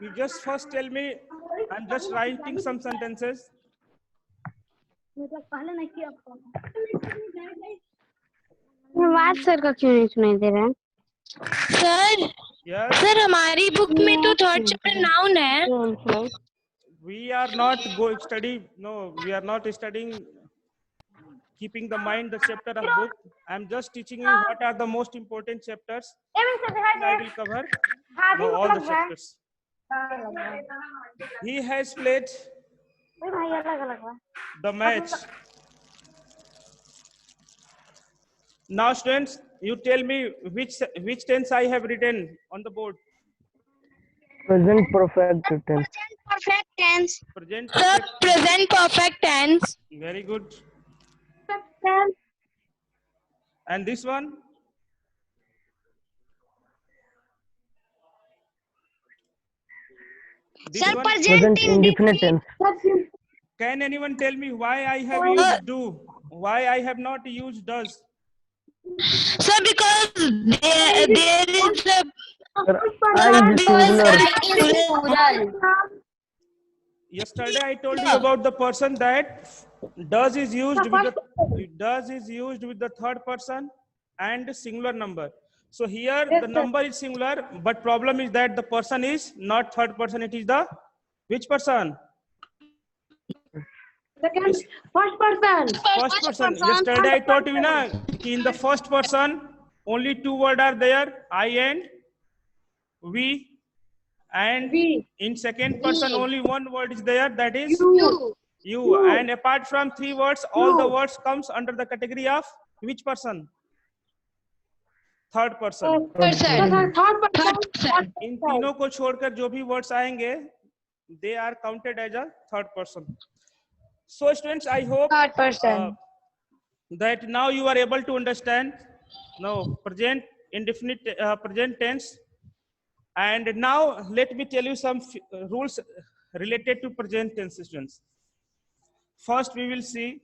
You just first tell me. I'm just writing some sentences. बात sir का क्यों नहीं सुनाई दे रहा है? Sir Yes. सर हमारी बुक में तो थर्ड चैप्टर नाउन है। We are not going study. No, we are not studying. Keeping the mind the chapter of book. I'm just teaching you what are the most important chapters. And I will cover now all the chapters. He has played the match. Now, students, you tell me which tense I have written on the board. Present perfect tense. Perfect tense. Present Sir, perfect. present perfect tense. Very good. And this one? This Sir, one? Present indefinite tense. Can anyone tell me why I have used do? Why I have not used does? Sir, because there is a I is singular. Yesterday I told you about the person that does is used with the third person and singular number. So here the number is singular, but problem is that the person is not third person. It is the which person? First person. First person. Yesterday I taught you na, in the first person only two words are there, I and we, and in second person only one word is there, that is you. And apart from three words, all the words comes under the category of which person? Third person. इन तीनों को छोड़कर जो भी words आएंगे, they are counted as a third person. So students, I hope that now you are able to understand now present indefinite present tense. And now let me tell you some rules related to present tense, students. First we will see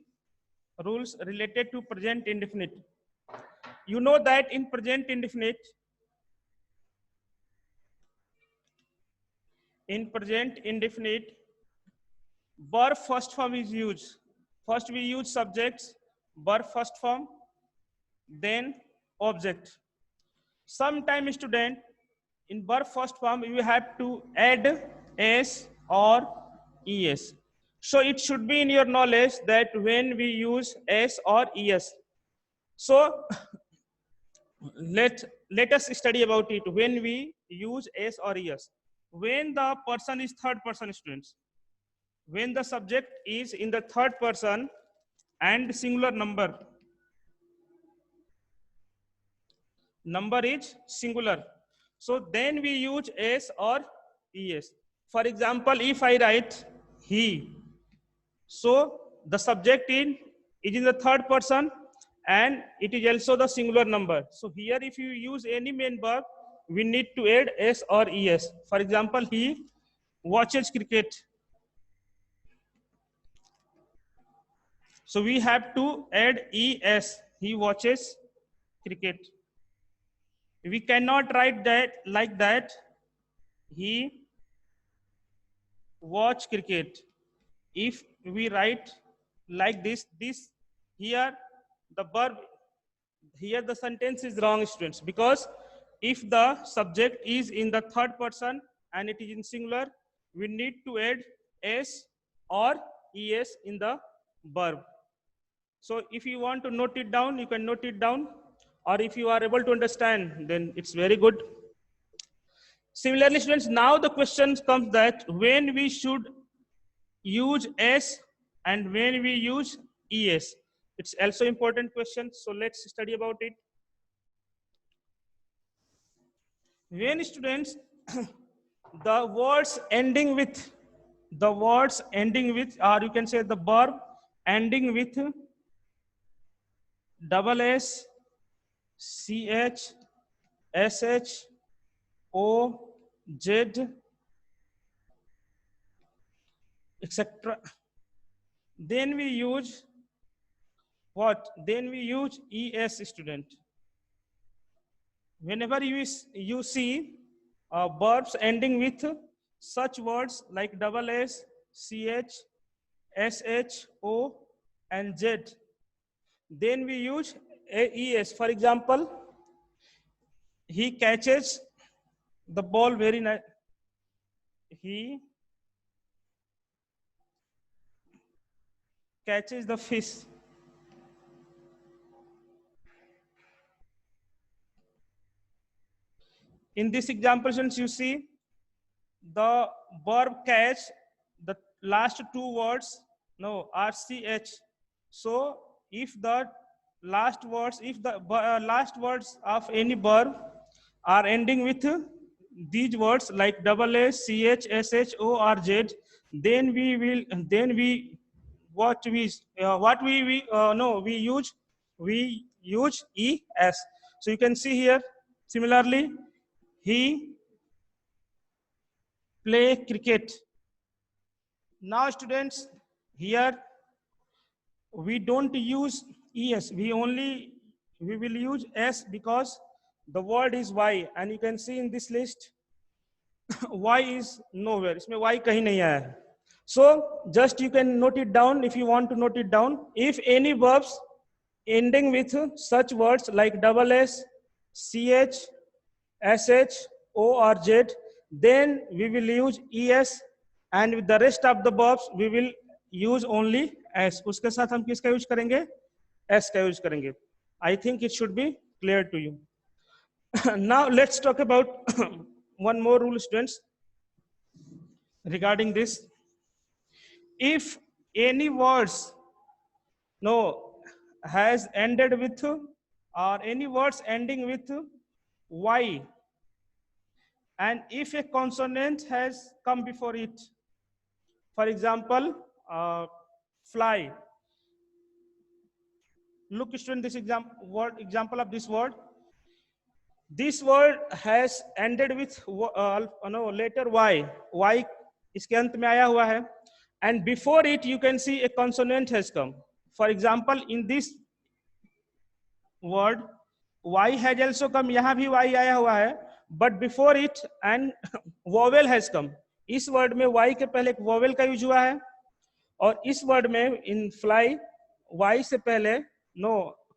rules related to present indefinite. You know that in present indefinite, verb first form is used. First we use subjects, verb first form, then object. Sometime student, in verb first form you have to add s or es. So it should be in your knowledge that when we use s or es. So let us study about it. When we use s or es, when the person is third person, students, when the subject is in the third person and singular number is singular, so then we use s or es. For example, if I write he, so the subject is in the third person and it is also the singular number. So here if you use any main verb, we need to add s or es. For example, he watches cricket, so we have to add es, he watches cricket. We cannot write that like that, he watch cricket. If we write like this here the verb, here the sentence is wrong, students, because if the subject is in the third person and it is in singular, we need to add s or es in the verb. So if you want to note it down, you can note it down, or if you are able to understand, then it's very good. Similarly, students, now the question comes that when we should use s and when we use es. It's also important question, so let's study about it. When students the words ending with or you can say the verb ending with double s, ch, sh, o, z, etc., then we use what? Then we use es, student. Whenever you see verbs ending with such words like double S, CH, SH, O, and Z. Then we use ES. For example, he catches the ball very nice. He catches the fish. In this example, since you see the verb catch, the last two words no are ch. So if the last words, if the last words of any verb are ending with these words like double S, CH, SH, O, or Z, then we what we no we use ES. So you can see here similarly, he play cricket. Now students, here we don't use ES, we will use S because the word is Y, and you can see in this list Y is nowhere, इसमें Y कहीं नहीं आया है. So just you can note it down if you want to note it down. If any verbs ending with such words like double S, CH, SH, O, or Z, then we will use ES, and with the rest of the verbs we will use only S. उसके साथ हम किसका use करेंगे? S का use करेंगे. I think it should be clear to you. Now let's talk about one more rule, students, regarding this. If any words has ended with or any words ending with Y, and if a consonant has come before it, for example, fly. Look student, this example of this word. This word has ended with letter Y. Y इसके अंत में आया हुआ है, and before it you can see a consonant has come. For example, in this word Y has also come, यहाँ भी Y आया हुआ है, but before it an vowel has come. इस वर्ड में Y के पहले एक vowel का यूज हुआ है, और इस वर्ड में in fly Y से पहले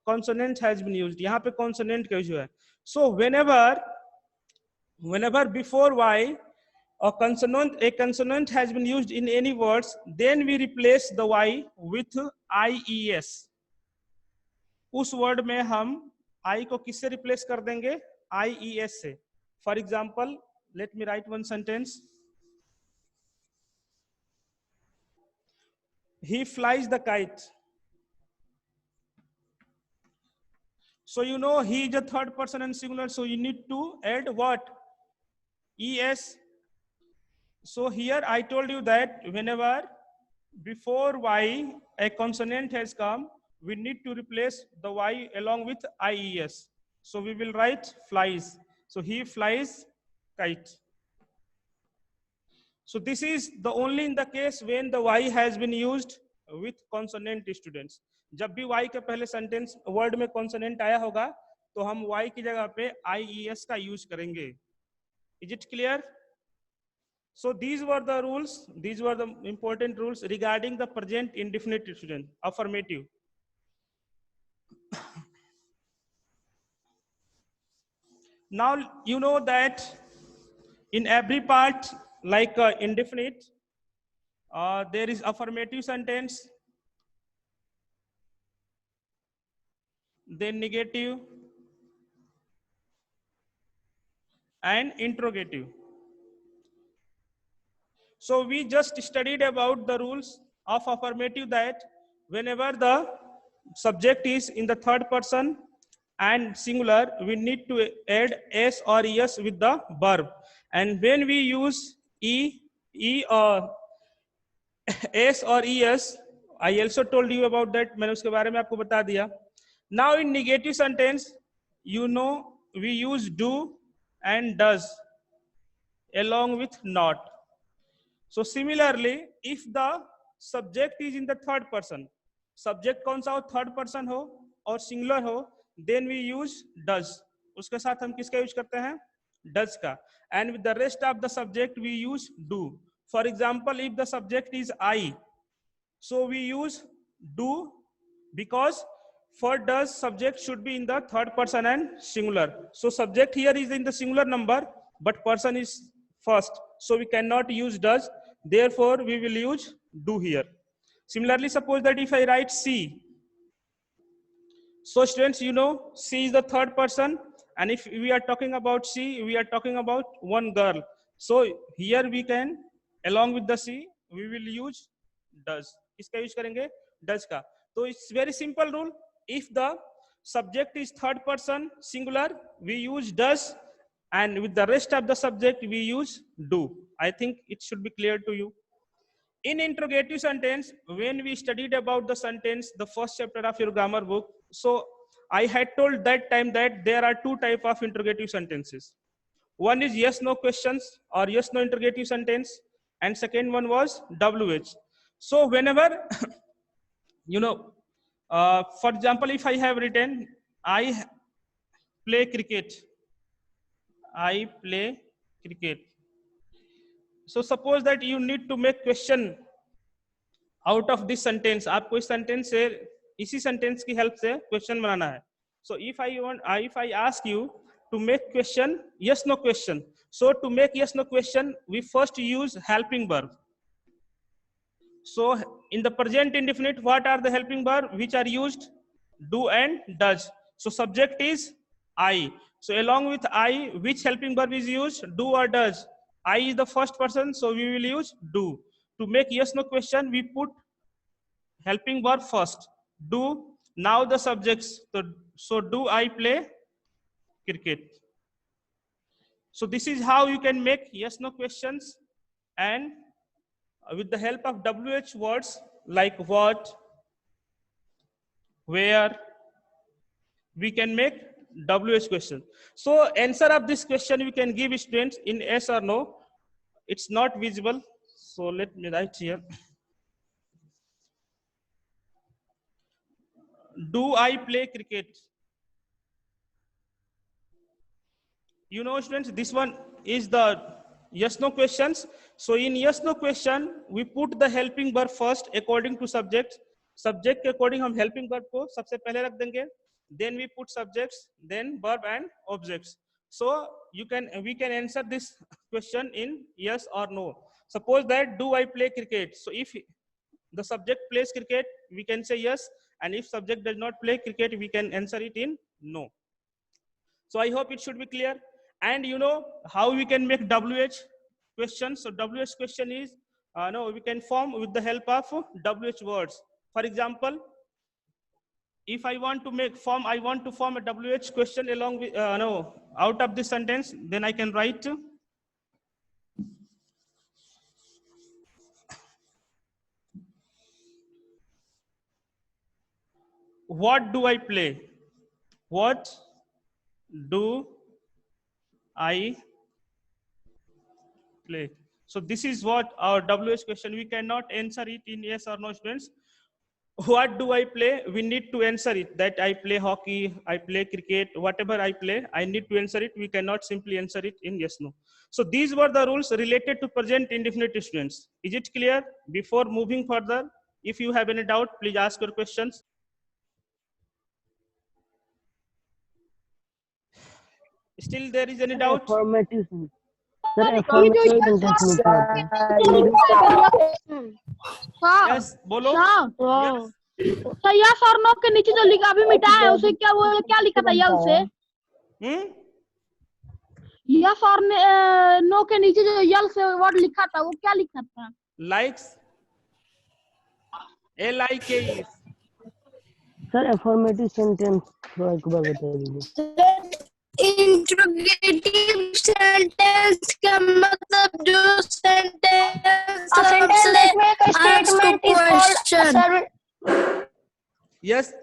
consonant has been used. यहाँ पे consonant का यूज हुआ है. So whenever before Y a consonant has been used in any words, then we replace the Y with IES. उस वर्ड में हम I को किससे रिप्लेस कर देंगे? IES से. For example, let me write one sentence. He flies the kite. So you know he is a third person and singular, so you need to add what? ES. So here I told you that whenever before Y a consonant has come, we need to replace the Y along with IES. So we will write flies. So he flies kite. So this is the only in the case when the Y has been used with consonant, students. जब भी Y के पहले sentence word में consonant आया होगा, तो हम Y की जगह पे IES का यूज करेंगे. Is it clear? So these were the rules, these were the important rules regarding the present indefinite, student, affirmative. Now you know that in every part like indefinite, there is affirmative sentence, then negative and interrogative. So we just studied about the rules of affirmative, that whenever the subject is in the third person and singular, we need to add S or ES with the verb. And when we use S or ES, I also told you about that. मैंने उसके बारे में आपको बता दिया. Now in negative sentence, you know we use do and does along with not. So similarly, if the subject is in the third person, subject कौन सा हो? थर्ड पर्सन हो और सिंगुलर हो, then we use does. उसके साथ हम किसका यूज करते हैं? does ka, and with the rest of the subject we use do. For example, if the subject is I, so we use do, because for does subject should be in the third person and singular. So subject here is in the singular number, but person is first, so we cannot use does, therefore we will use do here. Similarly, suppose that if I write C, so students, you know, C is the third person, and if we are talking about C, we are talking about one girl. So here we can, along with the C, we will use does. इसका use करेंगे does का. So it's very simple rule. If the subject is third person singular, we use does, and with the rest of the subject we use do. I think it should be clear to you. In interrogative sentence, when we studied about the sentence, the first chapter of your grammar book, so I had told that time that there are two types of interrogative sentences. One is yes no questions or yes no interrogative sentence, and second one was WH. So whenever you know, for example, if I have written I play cricket, I play cricket. So suppose that you need to make question out of this sentence. आपको इस sentence से, इसी sentence की help से question बनाना है. So if I ask you to make question yes no question, so to make yes no question we first use helping verb. So in the present indefinite, what are the helping verb which are used? Do and does. So subject is I. So along with I, which helping verb is used? Do or does? I is the first person, so we will use do. To make yes no question, we put helping verb first. Do. Now the subjects. So do I play cricket? So this is how you can make yes no questions, and with the help of WH words like what, where, we can make WH question. So answer of this question we can give students in yes or no. It's not visible, so let me write here. Do I play cricket? You know students, this one is the yes no questions. So in yes no question we put the helping verb first according to subject. Subject के according हम helping verb को सबसे पहले रख देंगे. Then we put subjects, then verb and objects. So we can answer this question in yes or no. Suppose that do I play cricket? So if the subject plays cricket, we can say yes, and if subject does not play cricket, we can answer it in no. So I hope it should be clear. And you know how we can make WH question. So WH question is no, we can form with the help of WH words. For example, if I want to form a WH question along with out of this sentence, then I can write what do I play? What do I play? So this is what our WH question. We cannot answer it in yes or no, students. What do I play? We need to answer it that I play hockey, I play cricket, whatever I play, I need to answer it. We cannot simply answer it in yes, no. So these were the rules related to present indefinite, students. Is it clear? Before moving further, if you have any doubt, please ask your questions. Still there is any doubt? Affirmative sentence. Sir, affirmative sentence लिखा है. Yes, बोलो. तो yes और no के नीचे जो लिखा अभी मिटा है उसे क्या लिखा था या उसे यस और नो के नीचे जो यल से वर्ड लिखा था वो क्या लिखा था? Likes. LIKE. Sir, affirmative sentence एक बार बता दीजिए. इंट्रोगेटिव सेंटेंस का मतलब जो sentence Yes,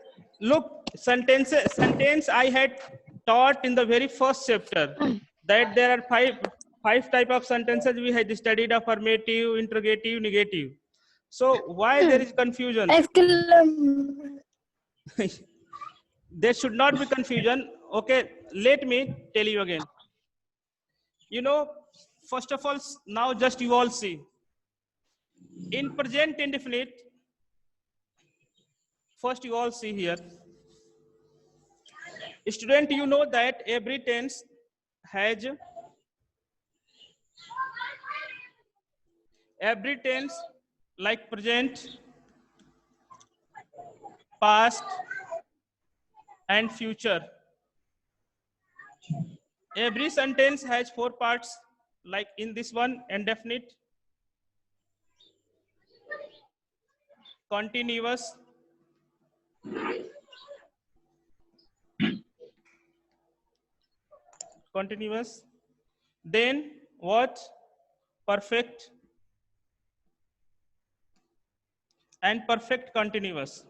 look, sentence I had taught in the very first chapter that there are five type of sentences we had studied: affirmative, interrogative, negative. So why there is confusion? There should not be confusion. Okay, let me tell you again. you know, first of all, now just you all see in present indefinite. First you all see here, student, you know that every tense has like present, past and future. Every sentence has 4 parts, like in this one, indefinite, continuous, then what, perfect, and perfect continuous.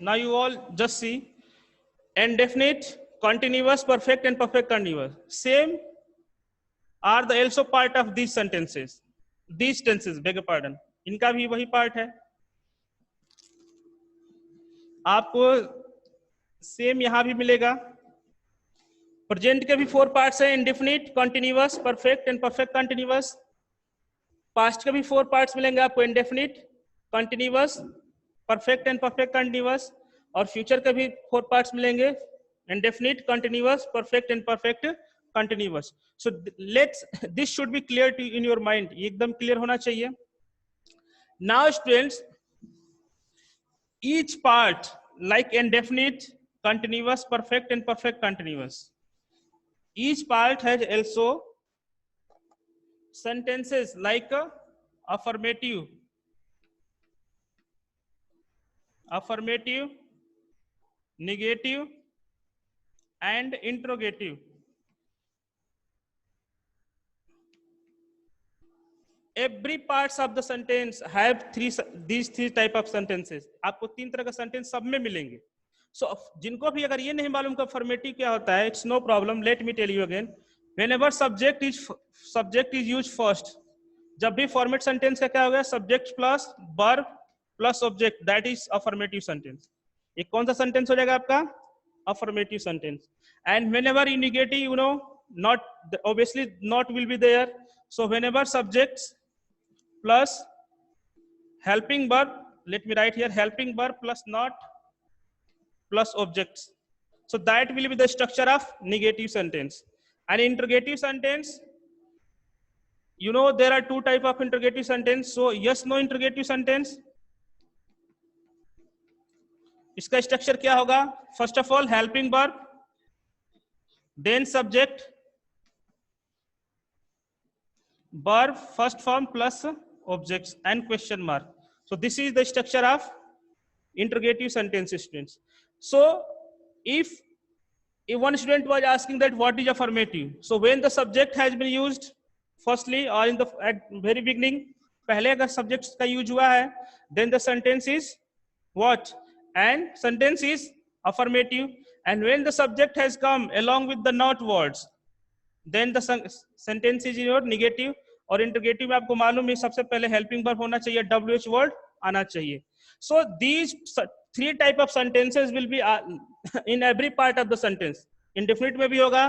Now you all just see indefinite, continuous, perfect and perfect continuous. Same are the also part of these sentences. These tenses, beg your pardon, इनका भी वही part है. आपको same यहां भी मिलेगा. Present के भी 4 पार्ट्स हैं, indefinite, continuous, perfect and perfect continuous. Past के भी 4 पार्ट्स मिलेंगे आपको, indefinite, continuous, perfect and perfect continuous. और फ्यूचर के भी 4 पार्ट्स मिलेंगे, indefinite, continuous, perfect and perfect continuous. So let's, this should be clear to in your mind, एकदम clear होना चाहिए. Now students, each part like indefinite, continuous, perfect and perfect continuous, each part has also sentences like affirmative, negative and interrogative. Every parts of the sentence have these three type of sentences. आपको 3 तरह का sentence सब में मिलेंगे. So जिनको भी अगर ये नहीं मालूम का फॉर्मेटिव क्या होता है, it's no problem, let me tell you again. Whenever subject is used first, जब भी फॉर्मेट सेंटेंस का क्या हो गया, subject plus verb plus object, that is affirmative sentence. ये कौन सा सेंटेंस हो जाएगा आपका, affirmative sentence. And whenever in negative, you know, not obviously not will be there. So whenever subjects plus helping verb, let me write here, helping verb plus not plus objects, so that will be the structure of negative sentence. And interrogative sentence, you know, there are 2 type of interrogative sentence. So yes no interrogative sentence, इसका structure क्या होगा, first of all helping verb, then subject, verb first form plus objects and question mark. So this is the structure of interrogative sentence, students. So if one student was asking that what is affirmative, so when the subject has been used firstly or in the at very beginning, पहले अगर subject का use हुआ है, then the sentence is what, and sentence is affirmative. And when the subject has come along with the not words, then the sentence is your negative. और interrogative में आपको मालूम है सबसे पहले हेल्पिंग वर्ब होना चाहिए, WH वर्ड आना चाहिए. So these 3 type of sentences will be in every part of the sentence. Indefinite में भी होगा,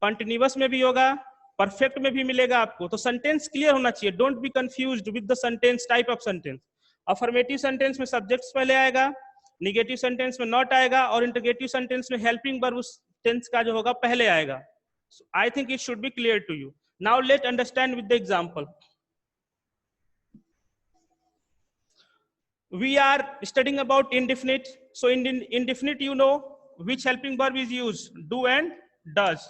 कंटिन्यूअस में भी होगा, परफेक्ट में भी मिलेगा आपको. तो सेंटेंस क्लियर होना चाहिए, don't be confused with the sentence type of sentence. Affirmative sentence में सब्जेक्ट्स पहले आएगा, नेगेटिव सेंटेंस में नॉट आएगा, और इंटरगेटिव सेंटेंस में हेल्पिंग वर्ब उस टेंस का जो होगा पहले आएगा. So I think it should be clear to you. Now let's understand with the example. We are studying about indefinite. So in indefinite, you know which helping verb is used, do and does.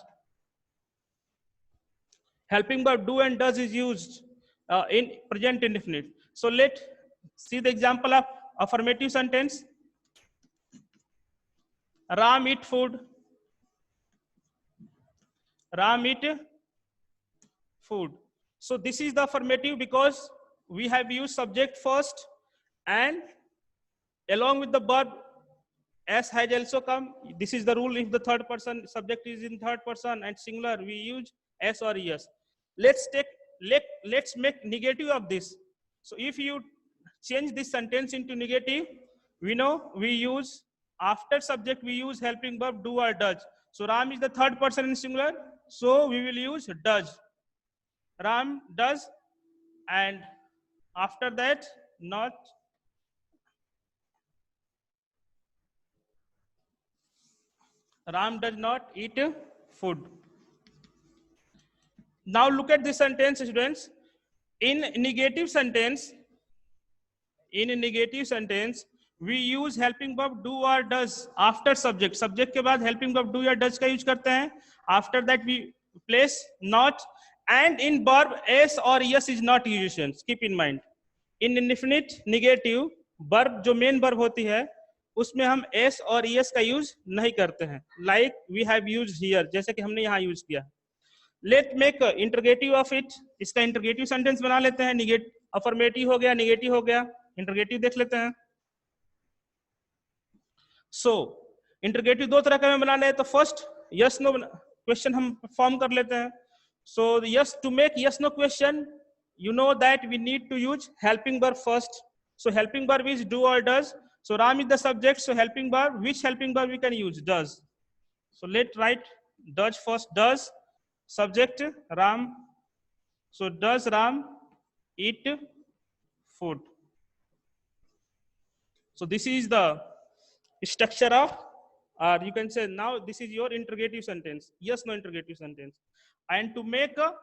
Helping verb do and does is used in present indefinite. So let's see the example of affirmative sentence. Ram eat food. Ram eat food. So this is the affirmative because we have used subject first, and along with the verb s has also come. This is the rule. If the third person subject is in third person and singular, we use s or es. Let's make negative of this. So if you change this sentence into negative, we know we use after subject we use helping verb do or does. So Ram is the third person in singular, so we will use does. Ram does, and after that not. Ram does not eat food. Now look at this sentence, students. In negative sentence, we use helping verb do or does after subject. Subject के बाद helping verb do या does का use करते हैं. After that we place not, and in verb s or yes is not used. Keep in mind. In indefinite negative verb जो main verb होती है उसमें हम s और es का use नहीं करते हैं. Like we have used here, जैसे कि हमने यहाँ use किया. Let make interrogative of it. इसका interrogative sentence बना लेते हैं. Negative, affirmative हो गया, negative हो गया. Interrogative देख लेते हैं. So interrogative दो तरह का में बनाना है. तो first yes no question हम form कर लेते हैं. So yes, to make yes no question, you know that we need to use helping verb first. So helping verb is do or does. So Ram is the subject. So helping verb, which helping verb we can use? Does. So let's write does first. Does. Subject Ram. So does Ram eat food? So this is the structure of, or you can say now this is your interrogative sentence. Yes, no interrogative sentence. And to make a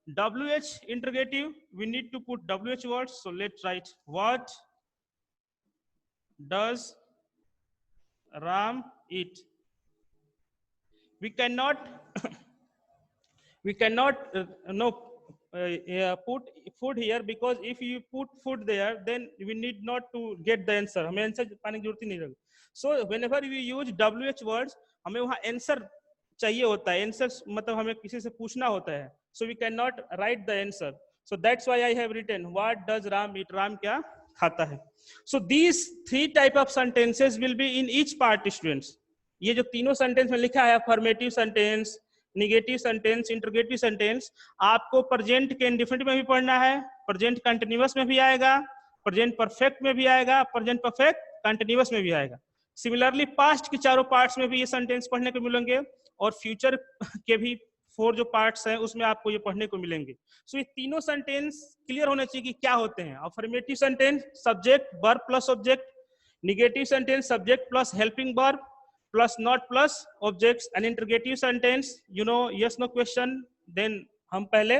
WH interrogative, we need to put WH words. So let's write what does Ram eat? We cannot put food here, because if you put food there, then we need not to get the answer. हमें answer पाने की जरूरत ही नहीं रहेगी. So whenever we use WH words, हमें वहाँ answer चाहिए होता है. आंसर मतलब हमें किसी से पूछना होता है. So we cannot write the answer. So that's why I have written what does Ram eat? Ram क्या खाता है? So these three type of sentences will be in each part, students. ये जो तीनों सेंटेंस में लिखा है, affirmative sentence, negative sentence, interrogative sentence, आपको प्रेजेंट के इंडिफिनिट में भी पढ़ना है, प्रेजेंट कंटिन्यूअस में भी आएगा, प्रेजेंट परफेक्ट में भी आएगा, प्रेजेंट परफेक्ट कंटिन्यूअस में भी आएगा. सिमिलरली पास्ट के चारों पार्ट्स में भी ये सेंटेंस पढ़ने को मिलेंगे, और फ्यूचर के भी 4 जो पार्ट्स हैं उसमें आपको ये पढ़ने को मिलेंगे. सो ये तीनों सेंटेंस क्लियर होने चाहिए कि क्या होते हैं. Affirmative sentence subject verb plus object, negative sentence subject plus helping verb plus not plus objects, and interrogative sentence you know yes no question. Then हम पहले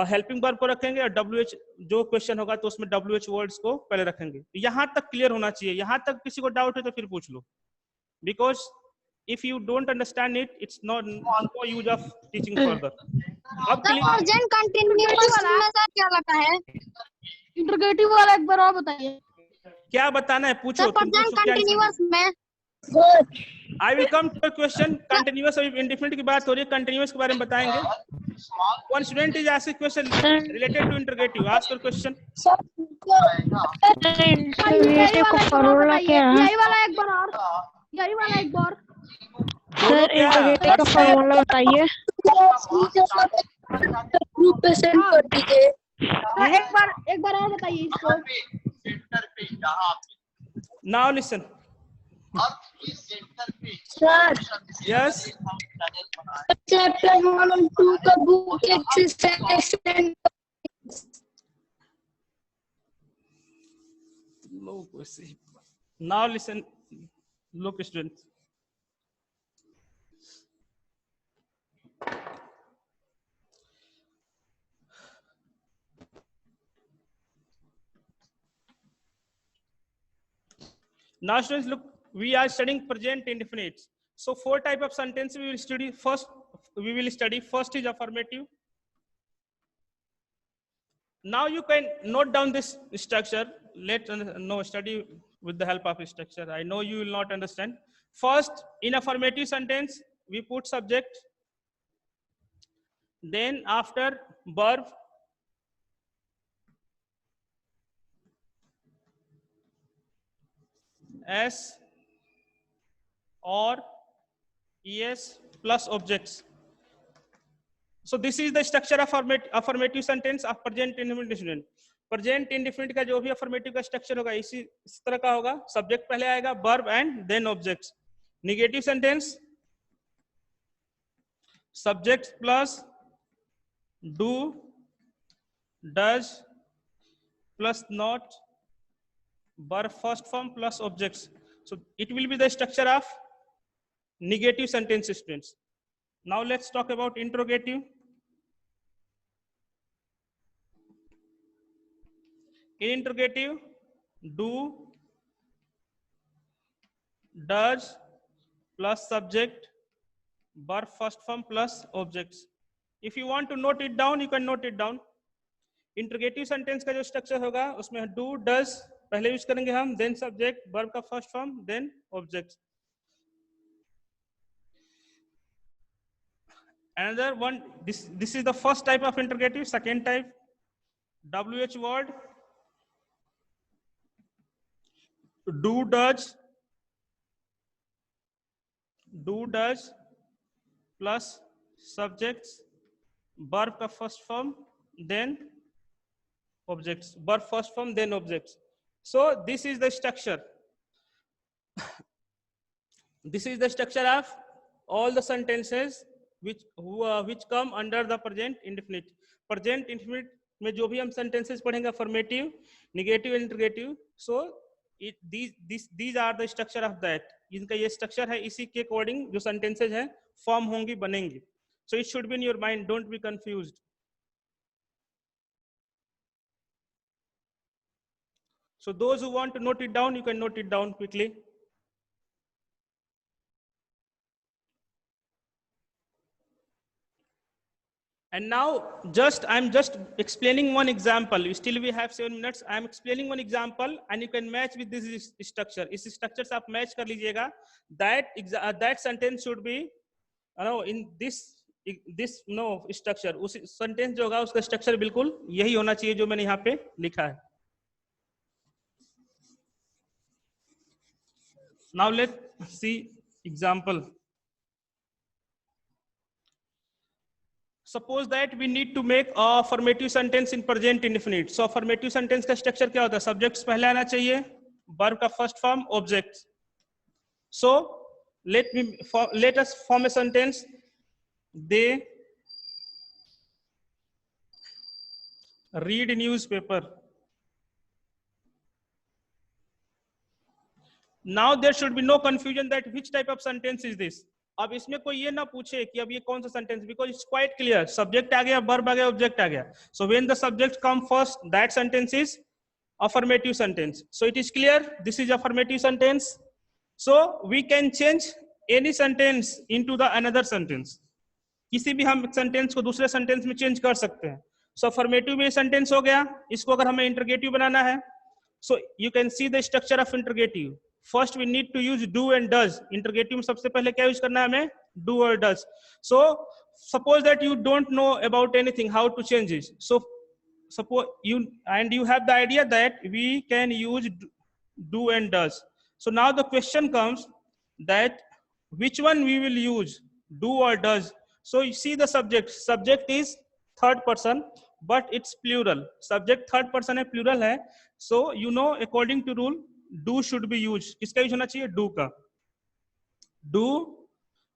helping verb को रखेंगे और WH जो question होगा तो उसमें WH words को पहले रखेंगे. यहाँ तक क्लियर होना चाहिए. यहाँ तक किसी को डाउट है तो फिर पूछ लो, because if you don't understand it, it's not no use of teaching further. अब प्रेजेंट कंटिन्यूअस में सर क्या लगा है? इंटरोगेटिव वाला एक बार और बताइए. क्या बताना है पूछो. सर प्रेजेंट कंटिन्यूअस में I will come to a question. Continuous और indefinite की बात हो रही है, continuous के बारे में बताएंगे. One student is asking question related to interrogative. Ask your question. Interrogative का फॉर्मूला क्या है? यही वाला एक बार और. सर इंटरोगेटिव का फॉर्मूला बताइए. ग्रुप पे सेंड कर दीजिए. एक बार और बताइए इसको. Now listen. Sir Yes. Chapter 1 और 2 का book extend. Now listen. Look, students. Now students, look, we are studying present indefinite. So 4 type of sentence we will study. First is affirmative. Now you can note down this structure. Study with the help of structure. I know you will not understand. First, in affirmative sentence, we put subject. Then after verb, S or ES plus objects. So this is the structure of affirmative sentence of present indefinite. Present indefinite का जो भी affirmative का structure होगा इस तरह का होगा. Subject पहले आएगा, verb and then objects. Negative sentence subject plus do, does plus not, verb first form plus objects. So it will be the structure of negative sentence, students. Now let's talk about interrogative. In interrogative, do, does plus subject, verb first form plus objects. If you want to note it down, you can note it down. Interrogative sentence का जो structure होगा उसमें do does पहले use करेंगे हम, then subject, verb का first form, then object. Another one, this is the first type of interrogative. Second type, WH word, do does plus subjects, verb का first form, then objects, verb first form, then objects. So this is the structure. This is the structure of all the sentences which come under the present indefinite. Present indefinite में जो भी हम sentences पढ़ेंगे, affirmative, negative, interrogative. So these are the structure of that. इनका ये structure है, इसी के according जो sentences हैं form होंगी, बनेंगी. So it should be in your mind. Don't be confused. So those who want to note it down, you can note it down quickly. And now I'm just explaining one example. Still we have 7 minutes. I'm explaining one example and you can match with this structure. इस structure से आप match कर लीजिएगा. That sentence should be in this structure. उस sentence जो होगा उसका structure बिल्कुल यही होना चाहिए जो मैंने यहाँ पे लिखा है. Now let's see example. Suppose that we need to make a affirmative sentence in present indefinite. So affirmative sentence का structure क्या होता है? Subjects पहले आना चाहिए, verb का first form, objects. So let us form a sentence. They read newspaper. Now there should be no confusion that which type of sentence is this. अब इसमें कोई ये ना पूछे कि अब ये कौन सा sentence, because it's quite clear. Subject आ गया, verb आ गया, object आ गया. So when the subject come first, that sentence is affirmative sentence. So it is clear. This is affirmative sentence. So we can change any sentence into the another sentence. किसी भी हम sentence को दूसरे sentence में change कर सकते हैं. So affirmative में sentence हो गया. इसको अगर हमें interrogative बनाना है, so you can see the structure of interrogative. First we need to use do and does. Interrogative में सबसे पहले क्या यूज करना है हमें? Do or does. So suppose that you don't know about anything, how to change it. So suppose you have the idea that we can use do and does. So now the question comes that which one we will use, do or does. So you see the subject. Subject is third person, but it's plural. Subject third person है, plural है. So you know according to rule, do should be used. किसका use होना चाहिए? Do का. Do.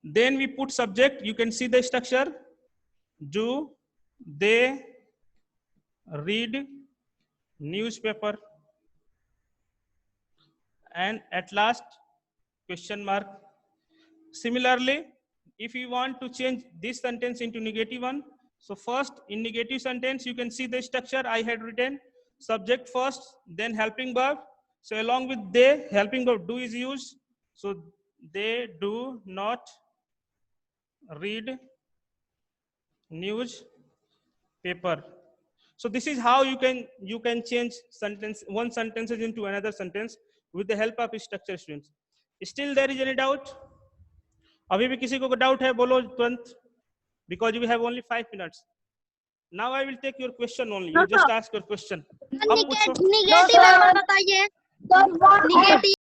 Then we put subject. You can see the structure. Do they read newspaper? And at last question mark. Similarly, if you want to change this sentence into negative one, so first in negative sentence you can see the structure I had written. Subject first, then helping verb. So along with they, helping verb do is used. So they do not read newspaper. So this is how you can change one sentence into another sentence with the help of structure, students. Still there is any doubt? अभी भी किसी को doubt है बोलो तुरंत, because we have only 5 minutes. Now I will take your question only. You just ask your question. Negative बताइए. Negative